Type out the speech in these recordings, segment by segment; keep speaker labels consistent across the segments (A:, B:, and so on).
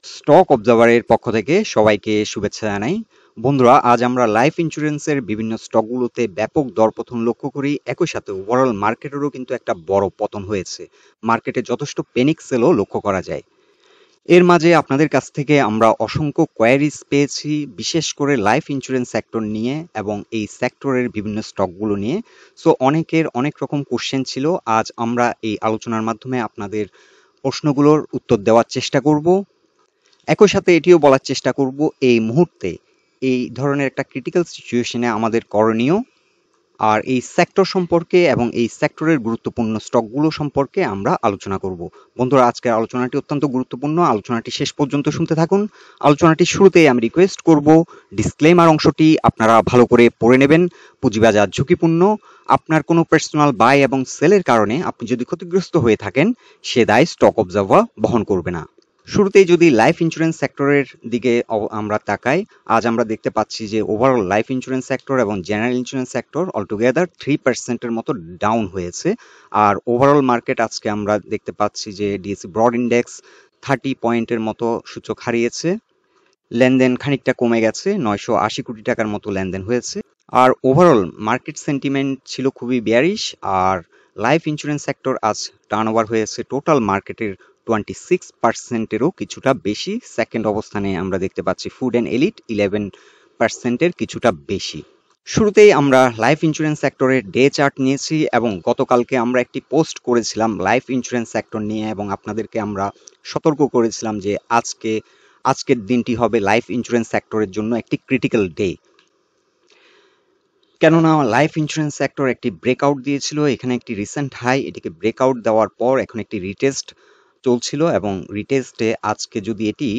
A: Stock অবজারভারের পক্ষ থেকে সবাইকে শুভেচ্ছা জানাই। বন্ধুরা, আজ আমরা লাইফ ইন্স্যুরেন্সের বিভিন্ন স্টকগুলোতে ব্যাপক দরপতন লক্ষ্য করি। একই সাথে ওভারঅল মার্কেটেরও কিন্তু একটা বড় পতন হয়েছে। মার্কেটে যথেষ্ট প্যানিক সেলও লক্ষ্য করা যায়। এর মাঝে আপনাদের কাছ থেকে আমরা অসংখ্য কোয়ারিজ পেয়েছি, বিশেষ করে লাইফ ইন্স্যুরেন্স সেক্টর নিয়ে এবং এই সেক্টরের বিভিন্ন স্টকগুলো নিয়ে। সো অনেকের অনেক রকম কোশ্চেন ছিল। আজ আমরা এই আলোচনার মাধ্যমে আপনাদের প্রশ্নগুলোর উত্তর দেওয়ার চেষ্টা করব। একই সাথে এটিও বলার চেষ্টা করব এই মুহূর্তে এই ধরনের একটা ক্রিটিক্যাল সিচুয়েশনে আমাদের করণীয়, আর এই সেক্টর সম্পর্কে এবং এই সেক্টরের গুরুত্বপূর্ণ স্টকগুলো সম্পর্কে আমরা আলোচনা করব। বন্ধুরা, আজকের আলোচনাটি অত্যন্ত গুরুত্বপূর্ণ। আলোচনাটি শেষ পর্যন্ত শুনতে থাকুন। আলোচনাটির শুরুতেই আমি রিকোয়েস্ট করব ডিসক্লেমার অংশটি আপনারা ভালো করে পড়ে নেবেন। পুঁজিবাজার ঝুঁকিপূর্ণ। আপনার কোনো পার্সোনাল বাই এবং সেলের কারণে আপনি যদি ক্ষতিগ্রস্ত হয়ে থাকেন, সে দায় স্টক অবজার্ভার বহন করবে না। শুরুতেই যদি লাইফ ইন্স্যুরেন্স সেক্টরের দিকে আমরা তাকাই, আজ আমরা দেখতে পাচ্ছি যে ওভারঅল লাইফ ইন্স্যুরেন্স সেক্টর এবং জেনারেল ইন্স্যুরেন্স সেক্টর অলটুগেদার 3% মতো ডাউন হয়েছে। আর ওভারঅল মার্কেট আজকে আমরা দেখতে পাচ্ছি যে ডিএসসি ব্রড ইন্ডেক্স 30 পয়েন্টের মতো সূচক হারিয়েছে। লেনদেন খানিকটা কমে গেছে, 980 কোটি টাকার মতো লেনদেন হয়েছে। আর ওভারঅল মার্কেট সেন্টিমেন্ট ছিল খুবই বেয়ারিশ। আর লাইফ ইন্স্যুরেন্স সেক্টর আজ টার্নওভার হয়েছে টোটাল মার্কেটের 26%-এরও কিছুটা বেশি। সেকেন্ড অবস্থানে আমরা দেখতে পাচ্ছি ফুড অ্যান্ড এলিট 11%-এর কিছুটা বেশি। শুরুতেই আমরা লাইফ ইন্স্যুরেন্স সেক্টরের ডে চার্ট নিয়েছি এবং গতকালকে আমরা একটি পোস্ট করেছিলাম লাইফ ইন্স্যুরেন্স সেক্টর নিয়ে এবং আপনাদেরকে আমরা সতর্ক করেছিলাম যে আজকের দিনটি হবে লাইফ ইন্স্যুরেন্স সেক্টরের জন্য একটি ক্রিটিক্যাল ডে। কেননা লাইফ ইন্স্যুরেন্স সেক্টর একটি ব্রেকআউট দিয়েছিল, এখানে একটি রিসেন্ট হাই, এটিকে ব্রেকআউট দেওয়ার পর এখন একটি রিটেস্ট চলছিল এবং রিটেস্টে আজকে যদি এটি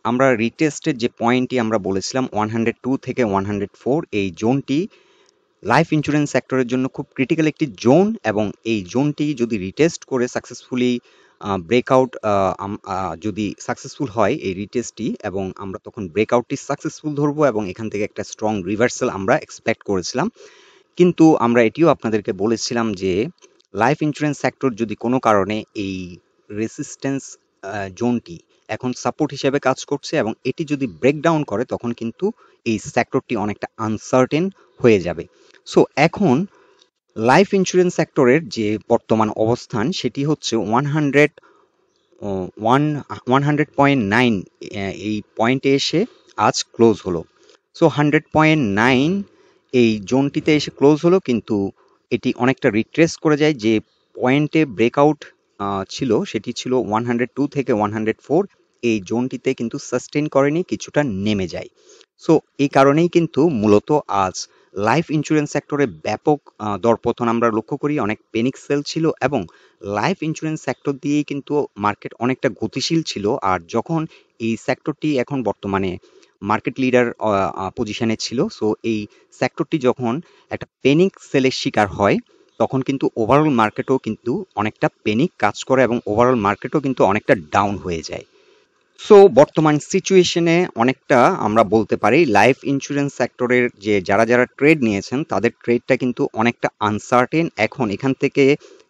A: আমরা রিটেস্টের যে পয়েন্টটি আমরা বলেছিলাম 102 থেকে 104, এই জোনটি লাইফ ইন্স্যুরেন্স সেক্টরের জন্য খুব ক্রিটিক্যাল একটি জোন এবং এই জোনটি যদি রিটেস্ট করে সাকসেসফুলি ব্রেকআউট যদি সাকসেসফুল হয় এই রিটেস্টটি, এবং আমরা তখন ব্রেকআউটটি সাকসেসফুল ধরবো এবং এখান থেকে একটা স্ট্রং রিভার্সাল আমরা এক্সপেক্ট করেছিলাম। কিন্তু আমরা এটিও আপনাদেরকে বলেছিলাম যে লাইফ ইন্স্যুরেন্স সেক্টর যদি কোনো কারণে এই রেসিস্ট্যান্স জোনটি এখন সাপোর্ট হিসেবে কাজ করছে এবং এটি যদি ব্রেকডাউন করে তখন কিন্তু এই সেক্টরটি অনেকটা আনসার্টেন হয়ে যাবে। সো এখন লাইফ ইন্স্যুরেন্স সেক্টরের যে বর্তমান অবস্থান সেটি হচ্ছে 100.9 এই পয়েন্টে এসে আজ ক্লোজ হলো। সো 100.9 এই জোনটিতে এসে ক্লোজ হলো, কিন্তু এটি অনেকটা রিট্রেস করে যায়। যে পয়েন্টে ব্রেকআউট ছিল সেটি ছিল 102 থেকে 104, এই জোনটিতে কিন্তু সাস্টেইন করেনি, কিছুটা নেমে যায়। সো এই কারণেই কিন্তু মূলত আজ লাইফ ইন্স্যুরেন্স সেক্টরে ব্যাপক দরপতন আমরা লক্ষ্য করি। অনেক পেনিক সেল ছিল এবং লাইফ ইন্স্যুরেন্স সেক্টর দিয়েই কিন্তু মার্কেট অনেকটা গতিশীল ছিল। আর যখন এই সেক্টরটি এখন বর্তমানে মার্কেট লিডার পজিশনে ছিল, সো এই সেক্টরটি যখন একটা পেনিক সেলের শিকার হয় তখন কিন্তু ওভারঅল মার্কেটও কিন্তু অনেকটা পেনিক কাজ করে এবং ওভারঅল মার্কেটও কিন্তু অনেকটা ডাউন হয়ে যায়। সো বর্তমান সিচুয়েশনে অনেকটা আমরা বলতে পারি লাইফ ইন্স্যুরেন্স সেক্টরের যে যারা ট্রেড নিয়েছেন তাদের ট্রেডটা কিন্তু অনেকটা আনসার্টেন। এখন এখান থেকে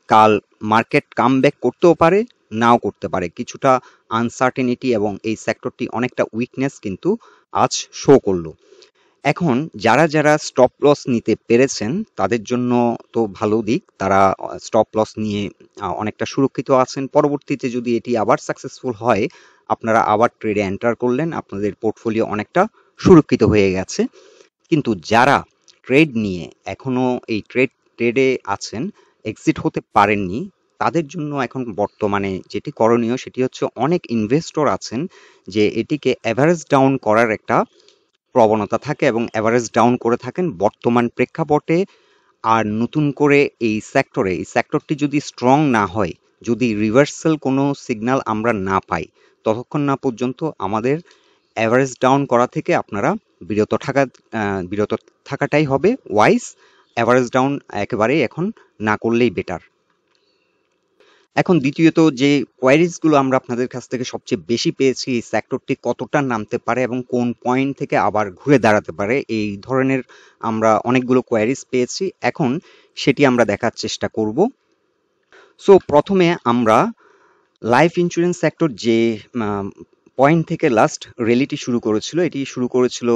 A: কাল মার্কেট কামব্যাক করতেও পারে, নাও করতে পারে। কিছুটা আনসার্টেনিটি এবং এই সেক্টরটি অনেকটা উইকনেস কিন্তু আজ শো করলো। এখন যারা স্টপ লস নিতে পেরেছেন তাদের জন্য তো ভালো দিক, তারা স্টপ লস নিয়ে অনেকটা সুরক্ষিত আছেন। পরবর্তীতে যদি এটি আবার সাকসেসফুল হয়, আপনারা আবার ট্রেডে এন্টার করলেন, আপনাদের পোর্টফোলিও অনেকটা সুরক্ষিত হয়ে গেছে। কিন্তু যারা ট্রেড নিয়ে এখনো এই ট্রেডে আছেন, এক্সিট হতে পারেননি, তাদের জন্য এখন বর্তমানে যেটি করণীয় সেটি হচ্ছে অনেক ইনভেস্টর আছেন যে এটিকে এভারেজ ডাউন করার একটা প্রবণতা থাকে এবং এভারেজ ডাউন করে থাকেন বর্তমান প্রেক্ষাপটে। আর নতুন করে এই সেক্টরটি যদি স্ট্রং না হয়, যদি রিভার্সাল কোনো সিগন্যাল আমরা না পাই, ততক্ষণ না পর্যন্ত আমাদের এভারেজ ডাউন করা থেকে আপনারা বিরত থাকাটাই হবে ওয়াইজ। এভারেজ ডাউন একেবারেই এখন না করলেই বেটার। এখন দ্বিতীয়ত যে কোয়ারিজগুলো আমরা আপনাদের কাছ থেকে সবচেয়ে বেশি পেয়েছি, এই সেক্টরটি কতটা নামতে পারে এবং কোন পয়েন্ট থেকে আবার ঘুরে দাঁড়াতে পারে, এই ধরনের আমরা অনেকগুলো কোয়ারিজ পেয়েছি। এখন সেটি আমরা দেখার চেষ্টা করব। সো প্রথমে আমরা লাইফ ইন্স্যুরেন্স সেক্টর যে পয়েন্ট থেকে লাস্ট র্যালিটি শুরু করেছিল, এটি শুরু করেছিল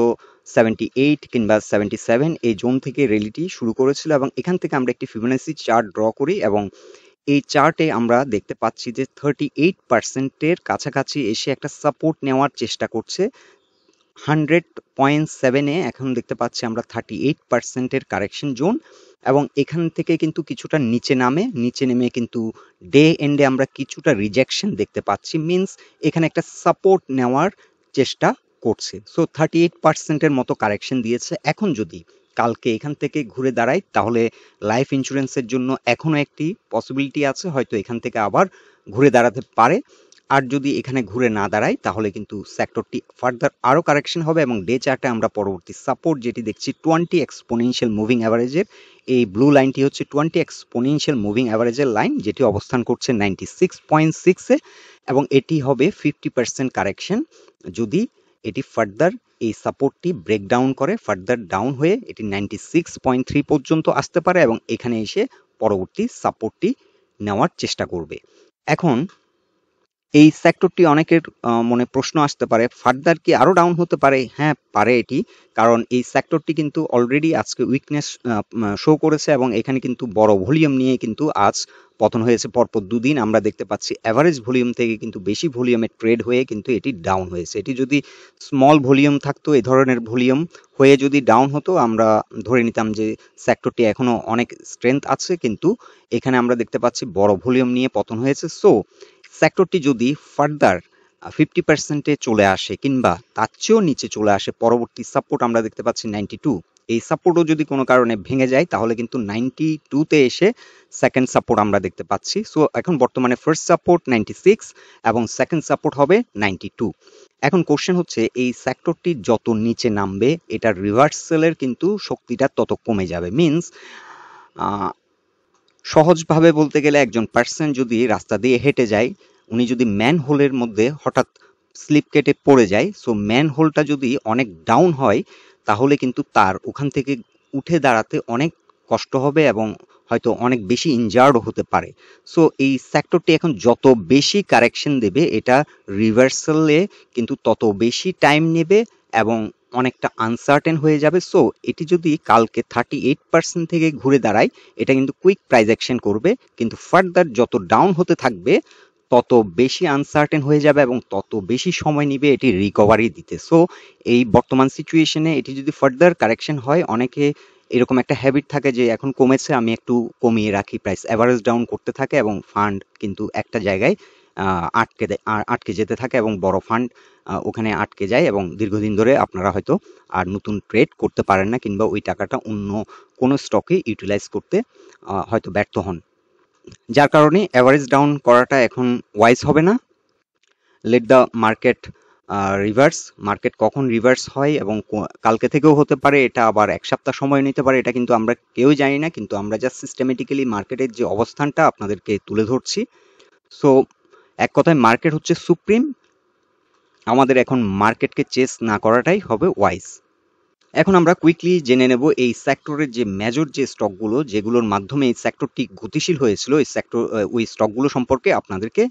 A: 78 কিংবা 77 এই জোন থেকে র্যালিটি শুরু করেছিল, এবং এখান থেকে আমরা একটি ফিবোনাচি চার্ট ড্র করি, এবং এই চার্টে আমরা দেখতে পাচ্ছি যে 38% কাছাকাছি এসে একটা সাপোর্ট নেওয়ার চেষ্টা করছে। 100.7 এখন দেখতে পাচ্ছি আমরা 38% কারেকশন জোন, এবং এখান থেকে কিন্তু কিছুটা নিচে নেমে কিন্তু ডে এন্ডে আমরা কিছুটা রিজেকশন দেখতে পাচ্ছি, মিনস এখানে একটা সাপোর্ট নেওয়ার চেষ্টা করছে। সো 38%-এর মতো কারেকশন দিয়েছে। এখন যদি কালকে এখান থেকে ঘুরে দাঁড়ায়, তাহলে লাইফ ইন্স্যুরেন্সের জন্য এখনো একটি পসিবিলিটি আছে, হয়তো এখান থেকে আবার ঘুরে দাঁড়াতে পারে। আর যদি এখানে ঘুরে না দাঁড়ায়, তাহলে কিন্তু সেক্টরটি ফার্দার আরো কারেকশন হবে, এবং ডে চার্টে আমরা পরবর্তী সাপোর্ট যেটি দেখছি 20 এক্সপোনেনশিয়াল মুভিং অ্যাভারেজের, এই ব্লু লাইনটি হচ্ছে 20 এক্সপোনেনশিয়াল মুভিং অ্যাভারেজের লাইন, যেটি অবস্থান করছে 96.6 এ, এবং এটি হবে 50% কারেকশন যদি এটি ফার্দার এই সাপোর্টটি ব্রেকডাউন করে, ফার্দার ডাউন হয়ে এটি 96.3 পর্যন্ত আসতে পারে, এবং এখানে এসে পরবর্তী সাপোর্টটি নেওয়ার চেষ্টা করবে। এখন এই সেক্টরটি অনেকের মনে প্রশ্ন আসতে পারে, ফার্দার কি আরো ডাউন হতে পারে? হ্যাঁ, পারে এটি, কারণ এই সেক্টরটি কিন্তু অলরেডি আজকে উইকনেস শো করেছে, এবং এখানে কিন্তু বড় ভলিউম নিয়ে কিন্তু আজ পতন হয়েছে। পরপর দুদিন আমরা দেখতে পাচ্ছি অ্যাভারেজ ভলিউম থেকে কিন্তু বেশি ভলিউমে ট্রেড হয়ে কিন্তু এটি ডাউন হয়েছে। এটি যদি স্মল ভলিউম থাকতো, এই ধরনের ভলিউম হয়ে যদি ডাউন হতো, আমরা ধরে নিতাম যে সেক্টরটি এখনো অনেক স্ট্রেংথ আছে, কিন্তু এখানে আমরা দেখতে পাচ্ছি বড় ভলিউম নিয়ে পতন হয়েছে। সো সেক্টরটি যদি ফার্দার 50%-এ চলে আসে কিংবা তার চেয়েও নিচে চলে আসে, পরবর্তী সাপোর্ট আমরা দেখতে পাচ্ছি 92, এই সাপোর্টও যদি কোনো কারণে ভেঙে যায়, তাহলে কিন্তু 92-তে এসে সেকেন্ড সাপোর্ট আমরা দেখতে পাচ্ছি। সো এখন বর্তমানে ফার্স্ট সাপোর্ট 96 এবং সেকেন্ড সাপোর্ট হবে 92। এখন কোশ্চেন হচ্ছে, এই সেক্টরটি যত নিচে নামবে, এটার রিভার্সালের কিন্তু শক্তিটা তত কমে যাবে। মিনস সহজভাবে বলতে গেলে, একজন পার্সন যদি রাস্তা দিয়ে হেঁটে যায়, উনি যদি ম্যান হোলের মধ্যে হঠাৎ স্লিপ কেটে পড়ে যায়, সো ম্যান হোলটা যদি অনেক ডাউন হয়, তাহলে কিন্তু তার ওখান থেকে উঠে দাঁড়াতে অনেক কষ্ট হবে, এবং হয়তো অনেক বেশি ইনজার্ডও হতে পারে। সো এই সেক্টরটি এখন যত বেশি কারেকশন দেবে, এটা রিভার্সালে কিন্তু তত বেশি টাইম নেবে এবং অনেকটা আনসার্টেন হয়ে যাবে। সো এটি যদি কালকে 38% থেকে ঘুরে দাঁড়ায়, এটা কিন্তু কুইক প্রাইস অ্যাকশন করবে, কিন্তু ফার্দার যত ডাউন হতে থাকবে, তত বেশি আনসার্টেন হয়ে যাবে এবং তত বেশি সময় নিবে এটি রিকভারি দিতে। সো এই বর্তমান সিচুয়েশনে এটি যদি ফার্দার কারেকশন হয়, অনেকে এরকম একটা হ্যাবিট থাকে যে এখন কমেছে, আমি একটু কমিয়ে রাখি, প্রাইস এভারেজ ডাউন করতে থাকে, এবং ফান্ড কিন্তু একটা জায়গায় আটকে যেতে থাকে, এবং বড় ফান্ড ওখানে আটকে যায়, এবং দীর্ঘদিন ধরে আপনারা হয়তো আর নতুন ট্রেড করতে পারেন না, কিংবা ওই টাকাটা অন্য কোনো স্টকে ইউটিলাইজ করতে হয়তো ব্যর্থ হন, যার কারণে অ্যাভারেজ ডাউন করাটা এখন ওয়াইজ হবে না। Let the market reverse. Market কখন রিভার্স হয় এবং কালকে থেকেও হতে পারে, এটা আবার এক সপ্তাহ সময় নিতে পারে, এটা কিন্তু আমরা কেউই জানি না, কিন্তু আমরা জাস্ট সিস্টেমেটিক্যালি মার্কেটের যে অবস্থানটা আপনাদেরকে তুলে ধরছি। সো এক কথায় মার্কেট হচ্ছে সুপ্রিম, আমাদের এখন মার্কেটকে চেস না করাটাই হবে ওয়াইজ। এখন আমরা কুইকলি জেনে নেব এই সেক্টরের যে মেজর যে স্টকগুলো, যেগুলোর মাধ্যমে এই সেক্টরটি গতিশীল হয়েছিল, ওই স্টকগুলো সম্পর্কে আপনাদেরকে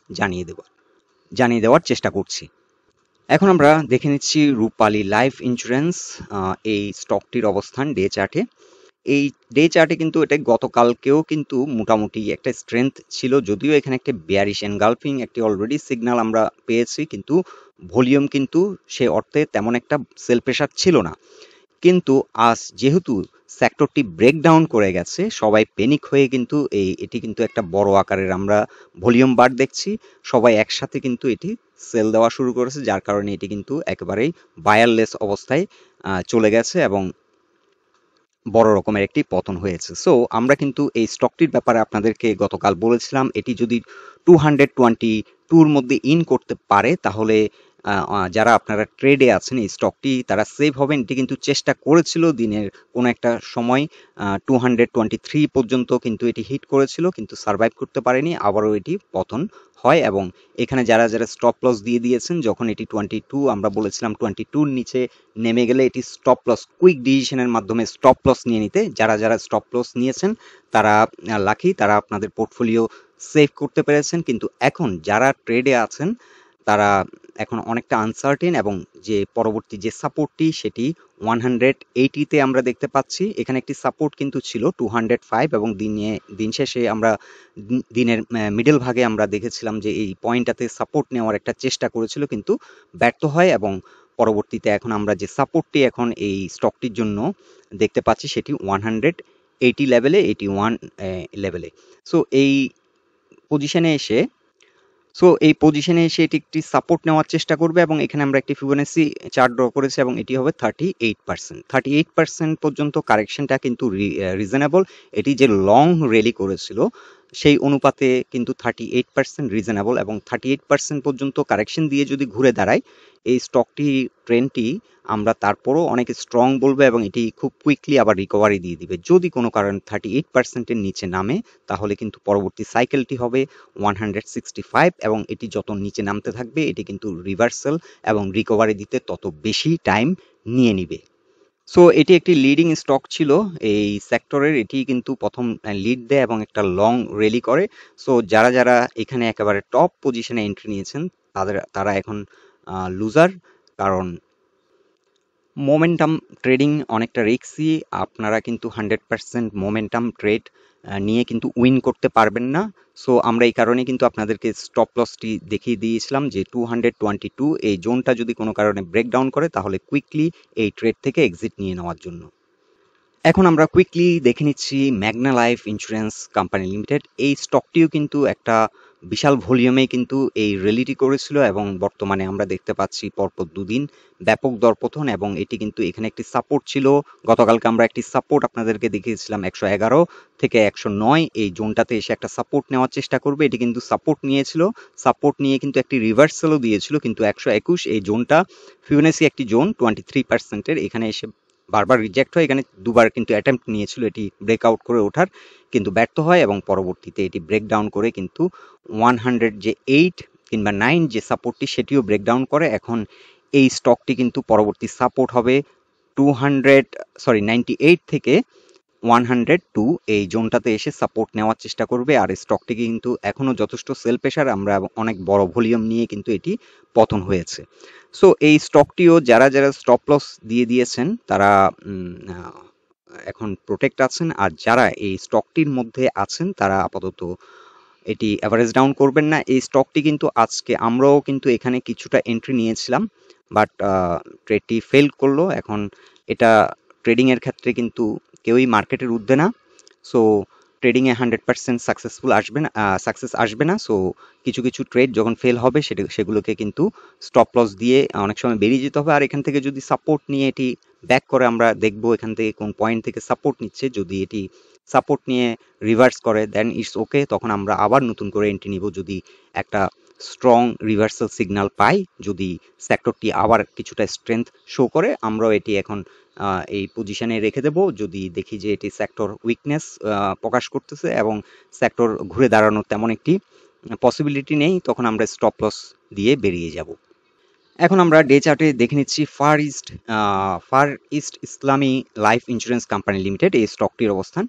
A: জানিয়ে দেওয়ার চেষ্টা করছি। এখন আমরা দেখে নিচ্ছি রূপালী লাইফ ইন্স্যুরেন্স, এই স্টকটির অবস্থান ডে চার্টে। এই ডে চার্টে কিন্তু এটা গতকালকেও কিন্তু মোটামুটি একটা স্ট্রেংথ ছিল, যদিও এখানে একটা বেয়ারিশ এনগালফিং একটি অলরেডি সিগন্যাল আমরা পেয়েছি, কিন্তু ভলিউম কিন্তু সে অর্থে তেমন একটা সেল প্রেশার ছিল না। কিন্তু আজ যেহেতু সেক্টরটি ব্রেকডাউন করে গেছে, সবাই প্যানিক হয়ে কিন্তু এটি কিন্তু একটা বড় আকারের আমরা ভলিউম বার দেখছি, সবাই একসাথে কিন্তু এটি সেল দেওয়া শুরু করেছে, যার কারণে এটি কিন্তু একেবারেই বায়ারলেস অবস্থায় চলে গেছে এবং বড় রকমের একটি পতন হয়েছে। সো আমরা কিন্তু এই স্টকটির ব্যাপারে আপনাদেরকে গতকাল বলেছিলাম, এটি যদি 222-র মধ্যে ইন করতে পারে, তাহলে যারা আপনারা ট্রেডে আছেন এই স্টকটি, তারা সেভ হবেন। এটি কিন্তু চেষ্টা করেছিল দিনের কোনো একটা সময় 223 পর্যন্ত কিন্তু এটি হিট করেছিল, কিন্তু সার্ভাইভ করতে পারেনি, আবারও এটি পতন হয়। এবং এখানে যারা যারা স্টপ লস দিয়ে দিয়েছেন, যখন এটি 22 আমরা বলেছিলাম 22-র নিচে নেমে গেলে এটি স্টপ লস কুইক ডিসিশনের মাধ্যমে স্টপ লস নিয়ে নিতে, যারা যারা স্টপ লস নিয়েছেন তারা লাকি, তারা আপনাদের পোর্টফোলিও সেভ করতে পেরেছেন, কিন্তু এখন যারা ট্রেডে আছেন তারা এখন অনেকটা আনসার্টেন, এবং যে পরবর্তী যে সাপোর্টটি সেটি 180-তে আমরা দেখতে পাচ্ছি। এখানে একটি সাপোর্ট কিন্তু ছিল 205, এবং দিন শেষে আমরা দিনের মিডল ভাগে আমরা দেখেছিলাম যে এই পয়েন্টটাতে সাপোর্ট নেওয়ার একটা চেষ্টা করেছিল কিন্তু ব্যর্থ হয়, এবং পরবর্তীতে এখন আমরা যে সাপোর্টটি এখন এই স্টকটির জন্য দেখতে পাচ্ছি সেটি 180 লেভেলে, 81 লেভেলে। সো এই পজিশনে এসে এটি একটি সাপোর্ট নেওয়ার চেষ্টা করবে, এবং এখানে আমরা একটি ফিবোনাসি চার্ট ড্র করেছি, এবং এটি হবে 38%। 38% পর্যন্ত কারেকশনটা কিন্তু রিজনেবল। এটি যে লং র্যালি করেছিল সেই অনুপাতে কিন্তু 38% রিজনেবল, এবং 38% পর্যন্ত কারেকশন দিয়ে যদি ঘুরে দাঁড়ায় এই স্টকটি ট্রেন্ডটি আমরা তারপরও অনেক স্ট্রং বলবো, এবং এটি খুব কুইকলি আবার রিকভারি দিয়ে দিবে। যদি কোনো কারণে 38%-এর নিচে নামে তাহলে কিন্তু পরবর্তী সাইকেলটি হবে 165, এবং এটি যত নিচে নামতে থাকবে এটি কিন্তু রিভার্সাল এবং রিকভারি দিতে তত বেশি টাইম নিয়ে নিবে। সো এটি একটি লিডিং স্টক ছিল এই সেক্টরের, এটি কিন্তু প্রথম লিড দেয় এবং একটা লং র্যালি করে। সো যারা এখানে একেবারে টপ পজিশনে এন্ট্রি নিয়েছেন তারা এখন লুজার, কারণ মোমেন্টাম ট্রেডিং অনেকটা রিস্কি। আপনারা কিন্তু 100% মোমেন্টাম ট্রেড নিয়ে কিন্তু উইন করতে পারবেন না। সো আমরা এই কারণে কিন্তু আপনাদেরকে স্টপ লসটি দেখিয়ে দিয়েছিলাম যে 222 এই জোনটা যদি কোনো কারণে ব্রেকডাউন করে তাহলে কুইকলি এই ট্রেড থেকে এক্সিট নিয়ে নেওয়ার জন্য। এখন আমরা কুইকলি দেখে নিচ্ছি মেঘনা লাইফ ইন্স্যুরেন্স কোম্পানি লিমিটেড। এই স্টকটিও কিন্তু একটা বিশাল ভলিউমে কিন্তু এই র্যালিটি করেছিল, এবং বর্তমানে আমরা দেখতে পাচ্ছি পরপর দুদিন ব্যাপক দরপতন, এবং এটি কিন্তু এখানে একটি সাপোর্ট ছিল। গতকালকে আমরা একটি সাপোর্ট আপনাদেরকে দেখিয়েছিলাম 111 থেকে 109, এই জোনটাতে এসে একটা সাপোর্ট নেওয়ার চেষ্টা করবে। এটি কিন্তু সাপোর্ট নিয়েছিল, সাপোর্ট নিয়ে কিন্তু একটি রিভার্সালও দিয়েছিল, কিন্তু 121 এই জোনটা ফিবোনাসি একটি জোন 23%-এর, এখানে এসে বারবার রিজেক্ট হয়। এখানে দুবার কিন্তু অ্যাটেম্প্ট নিয়েছিল এটি ব্রেকআউট করে ওঠার, কিন্তু ব্যর্থ হয়, এবং পরবর্তীতে এটি ব্রেকডাউন করে কিন্তু 100 যে 8 কিংবা 9 যে সাপোর্টটি সেটিও ব্রেকডাউন করে। এখন এই স্টকটি কিন্তু পরবর্তী সাপোর্ট হবে 98 থেকে 102 এই জোনটাতে এসে সাপোর্ট নেওয়ার চেষ্টা করবে। আর স্টকটি কিন্তু এখনো যথেষ্ট সেল প্রেশার, আমরা অনেক বড় ভলিউম নিয়ে কিন্তু এটি পতন হয়েছে। সো এই স্টকটিও যারা স্টপ লস দিয়ে দিয়েছেন তারা এখন প্রোটেক্ট আছেন, আর যারা এই স্টকটির মধ্যে আছেন তারা আপাতত এটি অ্যাভারেজ ডাউন করবেন না। এই স্টকটি কিন্তু আজকে আমরাও কিন্তু এখানে কিছুটা এন্ট্রি নিয়েছিলাম, বাট ট্রেডটি ফেল করলো। এখন এটা ট্রেডিং এর ক্ষেত্রে কিন্তু কেউই মার্কেটের ঊর্ধ্বে না। সো ট্রেডিং এ 100% সাকসেস আসবে না। সো কিছু ট্রেড যখন ফেল হবে সেগুলোকে কিন্তু স্টপ লস দিয়ে অনেক সময় বেরিয়ে যেতে হবে। আর এখান থেকে যদি সাপোর্ট নিয়ে এটি ব্যাক করে, আমরা দেখবো এখান থেকে কোন পয়েন্ট থেকে সাপোর্ট নিচ্ছে। যদি এটি সাপোর্ট নিয়ে রিভার্স করে দেন ইটস ওকে, তখন আমরা আবার নতুন করে এন্ট্রি নিব যদি একটা স্ট্রং রিভার্সাল সিগন্যাল পাই। যদি সেক্টরটি আবার কিছুটা স্ট্রেংথ শো করে আমরাও এটি এখন এই পজিশনে রেখে দেব। যদি দেখি যে এটি সেক্টর উইকনেস প্রকাশ করতেছে এবং সেক্টর ঘুরে দাঁড়ানোর তেমন একটি পসিবিলিটি নেই, তখন আমরা স্টপ লস দিয়ে বেরিয়ে যাব। এখন আমরা ডে চার্টে দেখে নিচ্ছি ফার ইস্ট ইসলামী লাইফ ইন্স্যুরেন্স কোম্পানি লিমিটেড এই স্টকটির অবস্থান।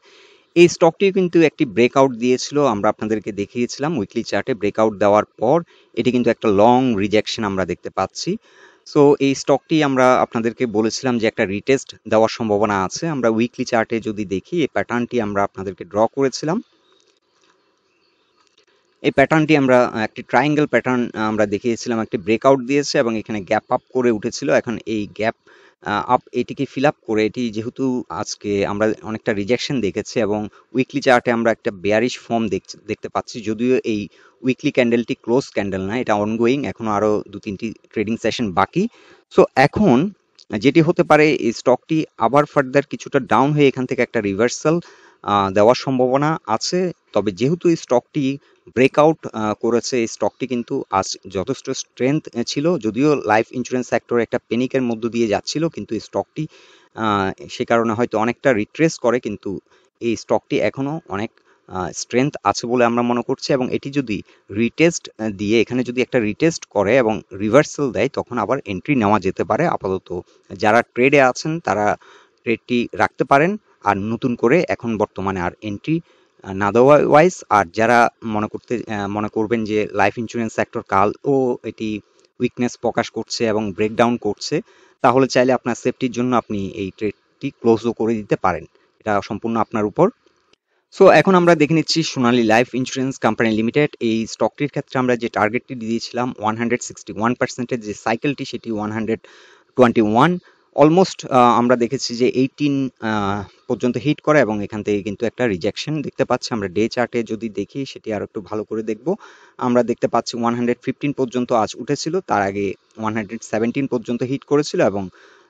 A: এই স্টকটি কিন্তু একটি ব্রেকআউট দিয়েছিল, আমরা আপনাদেরকে দেখিয়েছিলাম উইকলি চার্টে। ব্রেকআউট দেওয়ার পর এটি কিন্তু একটা লং রিজেকশন আমরা দেখতে পাচ্ছি। সো এই স্টকটি আমরা আপনাদেরকে বলেছিলাম যে একটা রিটেস্ট দেওয়ার সম্ভাবনা আছে। আমরা উইকলি চার্টে যদি দেখি এই প্যাটার্নটি আমরা আপনাদেরকে ড্র করেছিলাম। এই প্যাটার্নটি আমরা একটি ট্রায়াঙ্গেল প্যাটার্ন আমরা দেখিয়েছিলাম, একটি ব্রেকআউট দিয়েছে এবং এখানে গ্যাপ আপ করে উঠেছিল। এখন এই গ্যাপ আপ এটিকে ফিল আপ করে এটি যেহেতু আজকে আমরা অনেকটা রিজেকশন দেখেছি, এবং উইকলি চার্টে আমরা একটা বেয়ারিশ ফর্ম দেখতে পাচ্ছি। যদিও এই উইকলি ক্যান্ডেলটি ক্লোজ ক্যান্ডেল না, এটা অনগোয়িং, এখনো আরো 2-3টি ট্রেডিং সেশন বাকি। সো এখন যেটি হতে পারে এই স্টকটি আবার ফার্দার কিছুটা ডাউন হয়ে এখান থেকে একটা রিভার্সাল দেওয়ার সম্ভাবনা আছে। তবে যেহেতু এই স্টকটি ব্রেকআউট করেছে, এই স্টকটি কিন্তু আজ যথেষ্ট স্ট্রেংথ ছিল। যদিও লাইফ ইন্স্যুরেন্স সেক্টর একটা প্যানিকের মধ্য দিয়ে যাচ্ছিল, কিন্তু এই স্টকটি সে কারণে হয়তো অনেকটা রিট্রেস করে, কিন্তু এই স্টকটি এখনো অনেক স্ট্রেংথ আছে বলে আমরা মনে করছি। এবং এটি যদি রিটেস্ট দিয়ে এখানে যদি একটা রিটেস্ট করে এবং রিভার্সাল দেয় তখন আবার এন্ট্রি নেওয়া যেতে পারে। আপাতত যারা ট্রেডে আছেন তারা ট্রেডটি রাখতে পারেন, আর নতুন করে এখন বর্তমানে আর এন্ট্রি আদারওয়াইজ আর যারা মনে করবেন যে লাইফ ইন্স্যুরেন্স সেক্টর কাল ও এটি উইকনেস প্রকাশ করছে এবং ব্রেকডাউন করছে, তাহলে চাইলে আপনার সেফটির জন্য আপনি এই ট্রেডটি ক্লোজও করে দিতে পারেন। এটা সম্পূর্ণ আপনার উপর। সো এখন আমরা দেখে নিচ্ছি সোনালী লাইফ ইন্স্যুরেন্স কোম্পানি লিমিটেড। এই স্টকটির ক্ষেত্রে আমরা যে টার্গেটটি দিয়েছিলাম 161%, যে সাইকেলটি সেটি 121। অলমোস্ট আমরা দেখেছি যে 18 পর্যন্ত হিট করে এবং এখান থেকে কিন্তু একটা রিজেকশন দেখতে পাচ্ছি। আমরা ডে চার্টে যদি দেখি সেটি আরো একটু ভালো করে দেখব। আমরা দেখতে পাচ্ছি 115 পর্যন্ত আজ উঠেছিল, তার আগে 117 পর্যন্ত হিট করেছিল এবং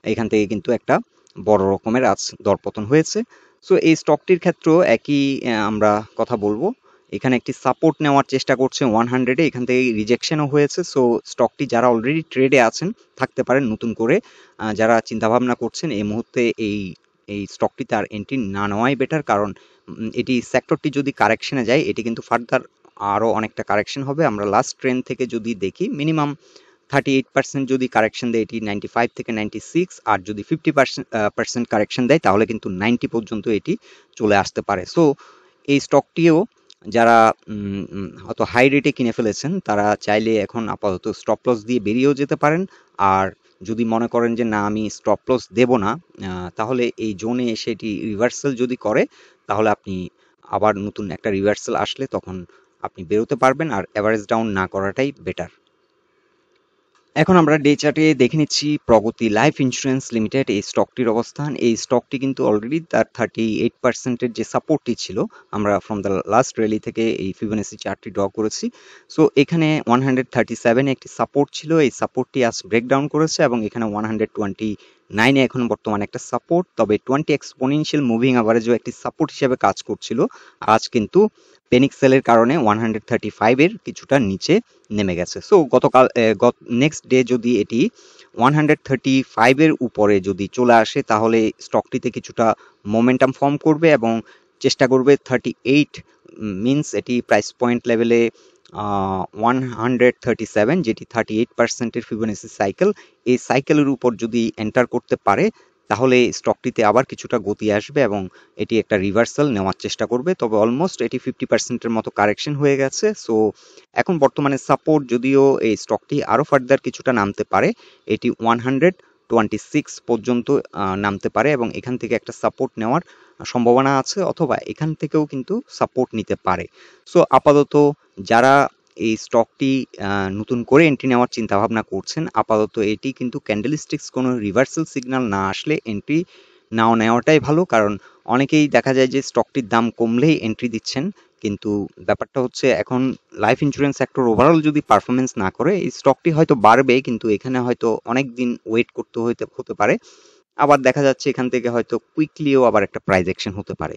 A: এখান থেকে কিন্তু একটা বড় রকমের আজ দরপতন হয়েছে। সো এই স্টকটির ক্ষেত্রেও একই আমরা কথা বলবো। এখানে একটি সাপোর্ট নেওয়ার চেষ্টা করছে 100-এ, এখান থেকে রিজেকশনও হয়েছে। সো স্টকটি যারা অলরেডি ট্রেডে আছেন থাকতে পারেন, নতুন করে যারা চিন্তাভাবনা করছেন এই মুহূর্তে এই স্টকটিতে আর এন্ট্রি না নেওয়াই বেটার, কারণ এটি সেক্টরটি যদি কারেকশনে যায় এটি কিন্তু ফার্দার আরও অনেকটা কারেকশন হবে। আমরা লাস্ট ট্রেন্ড থেকে যদি দেখি মিনিমাম 38% যদি কারেকশন দেয় এটি 95 থেকে 96, আর যদি 50% কারেকশন দেয় তাহলে কিন্তু 90 পর্যন্ত এটি চলে আসতে পারে। সো এই স্টকটিও যারা হয়তো হাই রেটে কিনে ফেলেছেন তারা চাইলে এখন আপাতত স্টপ লস দিয়ে বেরিয়েও যেতে পারেন। আর যদি মনে করেন যে না আমি স্টপ লস দেব না, তাহলে এই জোনে এসে এটি রিভার্সাল যদি করে তাহলে আপনি আবার নতুন একটা রিভার্সাল আসলে তখন আপনি বেরোতে পারবেন, আর এভারেজ ডাউন না করাটাই বেটার। এখন আমরা ডে চার্টে দেখে নিচ্ছি প্রগতি লাইফ ইন্স্যুরেন্স লিমিটেড এই স্টকটির অবস্থান। এই স্টকটি কিন্তু অলরেডি তার 38%-এর যে সাপোর্টটি ছিল, আমরা ফ্রম দ্য লাস্ট র্যালি থেকে এই ফিবোনাচি চার্টটি ড্র করেছি। সো এখানে 137 একটি সাপোর্ট ছিল, এই সাপোর্টটি আজ ব্রেকডাউন করেছে এবং এখানে 129-এ এখন বর্তমানে একটা সাপোর্ট। তবে 20 এক্সপোনেনশিয়াল মুভিং অ্যাভারেজও একটি সাপোর্ট হিসেবে কাজ করছিল, আজ কিন্তু পেনিক সেলের কারণে 135-এর কিছুটা নিচে নেমে গেছে। সো গতকাল নেক্সট ডে যদি এটি 135-এর উপরে যদি চলে আসে তাহলে স্টকটিতে কিছুটা মোমেন্টাম ফর্ম করবে এবং চেষ্টা করবে 38, মিনস এটি প্রাইস পয়েন্ট লেভেলে 137, যেটি 38%-এর ফিবোনাচি সাইকেল, এই সাইকেলের উপর যদি এন্টার করতে পারে তাহলে স্টকটিতে আবার কিছুটা গতি আসবে এবং এটি একটা রিভার্সাল নেওয়ার চেষ্টা করবে। তবে অলমোস্ট এটি 50%-এর মতো কারেকশন হয়ে গেছে। সো এখন বর্তমানে সাপোর্ট, যদিও এই স্টকটি আরো ফার্দার কিছুটা নামতে পারে, এটি 126 পর্যন্ত নামতে পারে এবং এখান থেকে একটা সাপোর্ট নেওয়ার সম্ভাবনা আছে, অথবা এখান থেকেও কিন্তু সাপোর্ট নিতে পারে। সো আপাতত যারা এই স্টকটি নতুন করে এন্ট্রি নেওয়ার চিন্তা ভাবনা করছেন, আপাতত এটি কিন্তু ক্যান্ডেলস্টিক্স কোনো রিভার্সাল সিগন্যাল না আসলে এন্ট্রি নাও নেওয়াটাই ভালো, কারণ অনেকেই দেখা যায় যে স্টকটির দাম কমলেই এন্ট্রি দিচ্ছেন। কিন্তু ব্যাপারটা হচ্ছে এখন লাইফ ইন্স্যুরেন্স সেক্টর ওভারঅল যদি পারফরমেন্স না করে এই স্টকটি হয়তো বাড়বে, কিন্তু এখানে হয়তো অনেক দিন ওয়েট করতে হতে পারে। আবার দেখা যাচ্ছে এখান থেকে হয়তো কুইকলিও আবার একটা প্রাইস অ্যাকশন হতে পারে,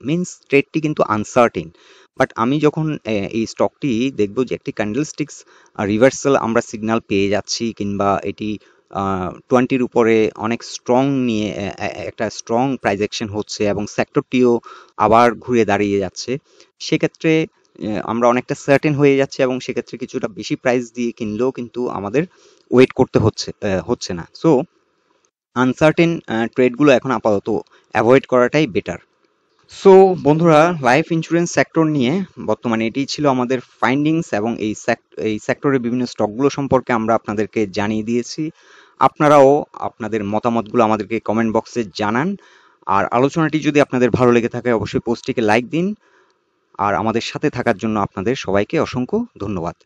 A: মিনস ট্রেডটি কিন্তু আনসার্টেন। বাট আমি যখন এই স্টকটি দেখব যে একটি ক্যান্ডেলস্টিক্স রিভার্সাল আমরা সিগন্যাল পেয়ে যাচ্ছি, কিংবা এটি 20-র উপরে অনেক স্ট্রং নিয়ে একটা স্ট্রং প্রাইস অ্যাকশন হচ্ছে এবং সেক্টরটিও আবার ঘুরে দাঁড়িয়ে যাচ্ছে, সেক্ষেত্রে আমরা অনেকটা সার্টেন হয়ে যাচ্ছে এবং সেক্ষেত্রে কিছুটা বেশি প্রাইস দিয়ে কিনলেও কিন্তু আমাদের ওয়েট করতে হচ্ছে না। সো আনসার্টেন ট্রেডগুলো এখন আপাতত অ্যাভয়েড করাটাই বেটার। সো বন্ধুরা, লাইফ ইন্স্যুরেন্স সেক্টর নিয়ে বর্তমানে এটি ছিল আমাদের ফাইন্ডিংস এবং এই সেক্টরের বিভিন্ন স্টকগুলো সম্পর্কে আমরা আপনাদেরকে জানিয়ে দিয়েছি। আপনারাও আপনাদের মতামতগুলো আমাদেরকে কমেন্ট বক্সে জানান। আর আলোচনাটি যদি আপনাদের ভালো লেগে থাকে অবশ্যই পোস্টটিকে লাইক দিন। আর আমাদের সাথে থাকার জন্য আপনাদের সবাইকে অসংখ্য ধন্যবাদ।